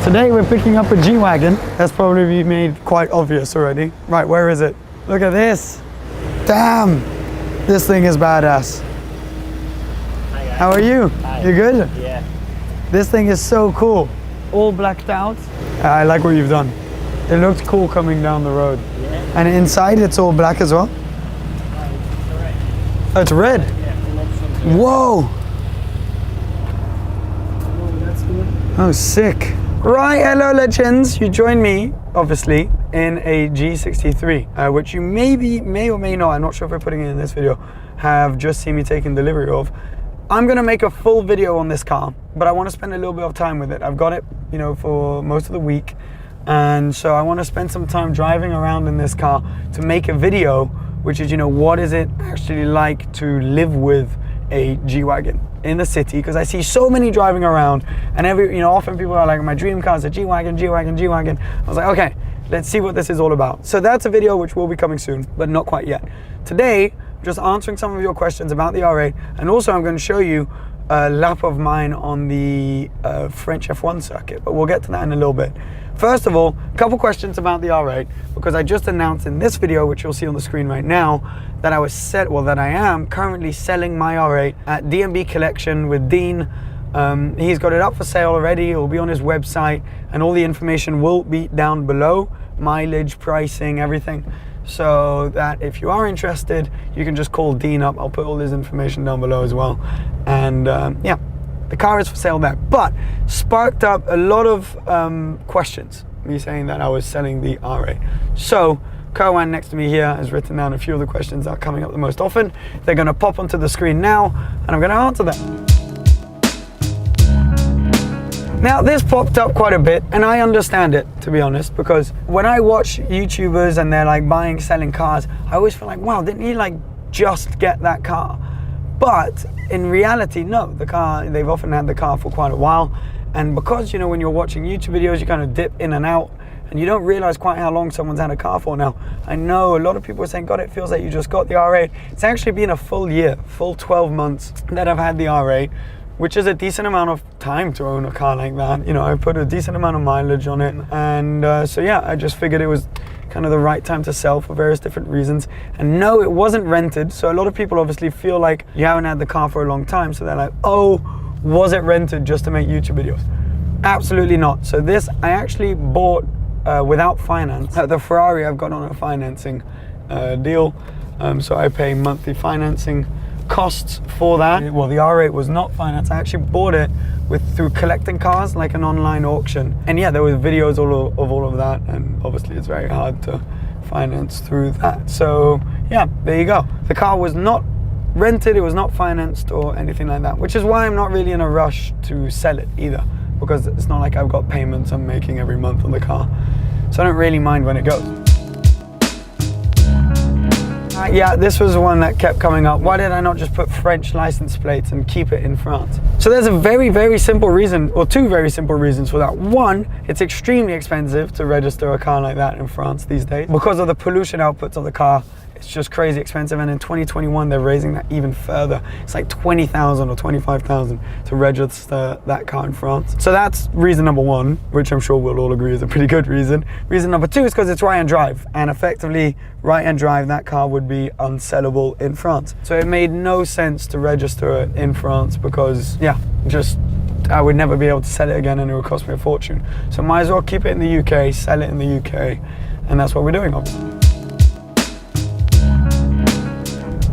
Today we're picking up a G-Wagon. That's probably made quite obvious already. Right, where is it? Look at this. Damn, this thing is badass. Hi guys. How are you? Hi. You good? Yeah. This thing is so cool. All blacked out. I like what you've done. It looks cool coming down the road. Yeah. And inside it's all black as well? Oh, it's red? Yeah. Whoa! That's good. Oh, sick. Right, hello legends. You join me, obviously, in a G63, which you may or may not, I'm not sure if we're putting it in this video, have just seen me taking delivery of. I'm gonna make a full video on this car, but I wanna spend a little bit of time with it. I've got it, you know, for most of the week. And so I wanna spend some time driving around in this car to make a video, which is, you know, what is it actually like to live with a G-Wagon in the city, because I see so many driving around, and often people are like, my dream car is a G-Wagon, G-Wagon, G-Wagon. I was like, okay, let's see what this is all about. So that's a video which will be coming soon, but not quite yet. Today, just answering some of your questions about the R8, and also I'm going to show you a lap of mine on the French F1 circuit, but we'll get to that in a little bit. First of all, a couple questions about the R8, because I just announced in this video, which you'll see on the screen right now, that I am currently selling my R8 at D&B Collection with Dean. He's got it up for sale already. It will be on his website, and all the information will be down below, mileage, pricing, everything. So that if you are interested, you can just call Dean up. I'll put all his information down below as well. And yeah, the car is for sale there, but sparked up a lot of questions, me saying that I was selling the R8. So Kerwan next to me here has written down a few of the questions that are coming up the most often. They're going to pop onto the screen now, and I'm going to answer them. Now, this popped up quite a bit, and I understand it, to be honest, because when I watch YouTubers and they're like buying, selling cars, I always feel like, wow, didn't he like just get that car? But in reality, no, the car, they've often had the car for quite a while. And because, you know, when you're watching YouTube videos, you kind of dip in and out, and you don't realize quite how long someone's had a car for now. I know a lot of people are saying, God, it feels like you just got the R8. It's actually been a full year, full 12 months that I've had the R8, which is a decent amount of time to own a car like that. You know, I put a decent amount of mileage on it. And so yeah, I just figured it was kind of the right time to sell for various different reasons. And no, it wasn't rented. So a lot of people obviously feel like you haven't had the car for a long time. So they're like, oh, was it rented just to make YouTube videos? Absolutely not. So this, I actually bought without finance. The Ferrari I've got on a financing deal. So I pay monthly financing costs for that. Well, the R8 was not financed. I actually bought it through collecting cars, like an online auction. And yeah, there were videos of all of that, and obviously it's very hard to finance through that. So yeah, there you go. The car was not rented, it was not financed or anything like that, which is why I'm not really in a rush to sell it either, because it's not like I've got payments I'm making every month on the car. So I don't really mind when it goes. Yeah, this was one that kept coming up. Why did I not just put French license plates and keep it in France? So there's a very, very simple reason, or two very simple reasons for that. One, it's extremely expensive to register a car like that in France these days. Because of the pollution outputs of the car, it's just crazy expensive. And in 2021, they're raising that even further. It's like 20,000 or 25,000 to register that car in France. So that's reason number one, which I'm sure we'll all agree is a pretty good reason. Reason number two is because it's right-hand drive, and effectively right-hand drive, that car would be unsellable in France. So it made no sense to register it in France because, yeah, just I would never be able to sell it again, and it would cost me a fortune. So might as well keep it in the UK, sell it in the UK, and that's what we're doing, obviously.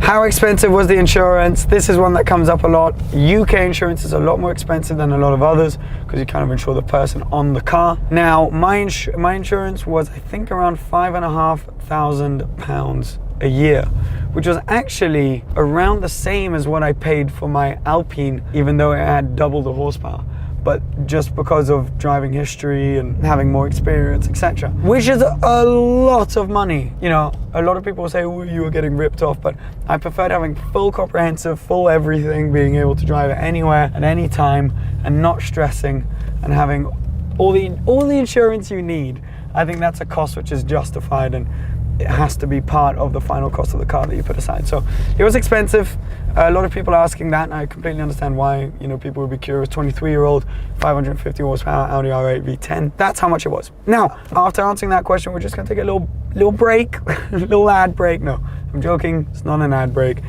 How expensive was the insurance? This is one that comes up a lot. UK insurance is a lot more expensive than a lot of others because you kind of insure the person on the car. Now, my insurance was, I think, around £5,500 a year, which was actually around the same as what I paid for my Alpine, even though it had double the horsepower. But just because of driving history and having more experience, etc. Which is a lot of money. You know, a lot of people say, oh, you were getting ripped off, but I preferred having full comprehensive, full everything, being able to drive it anywhere at any time and not stressing, and having all the insurance you need. I think that's a cost which is justified, and it has to be part of the final cost of the car that you put aside. So it was expensive. A lot of people are asking that, and I completely understand why. You know, people would be curious. 23-year-old, 550 horsepower Audi R8 V10. That's how much it was. Now, after answering that question, we're just gonna take a little break, a little ad break. No, I'm joking. It's not an ad break.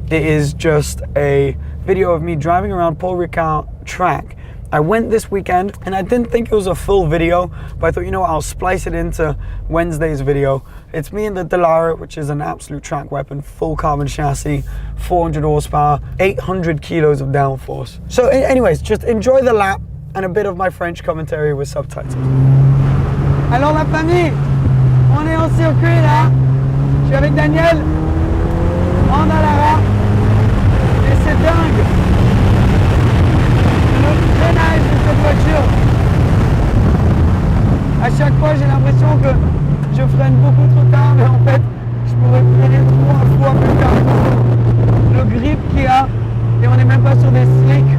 It is just a video of me driving around Paul Ricard track. I went this weekend and I didn't think it was a full video, but I thought, you know what, I'll splice it into Wednesday's video. It's me in the Dallara, which is an absolute track weapon, full carbon chassis, 400 horsepower, 800 kilos of downforce. So anyways, just enjoy the lap and a bit of my French commentary with subtitles. Alors la famille, on est en circuit là. Je suis avec Daniel en Dallara et c'est dingue. Le freinage de cette voiture, à chaque fois j'ai l'impression que je freine beaucoup trop tard, mais en fait je pourrais freiner 3 fois plus tard. Le grip qu'il y a, et on n'est même pas sur des slicks,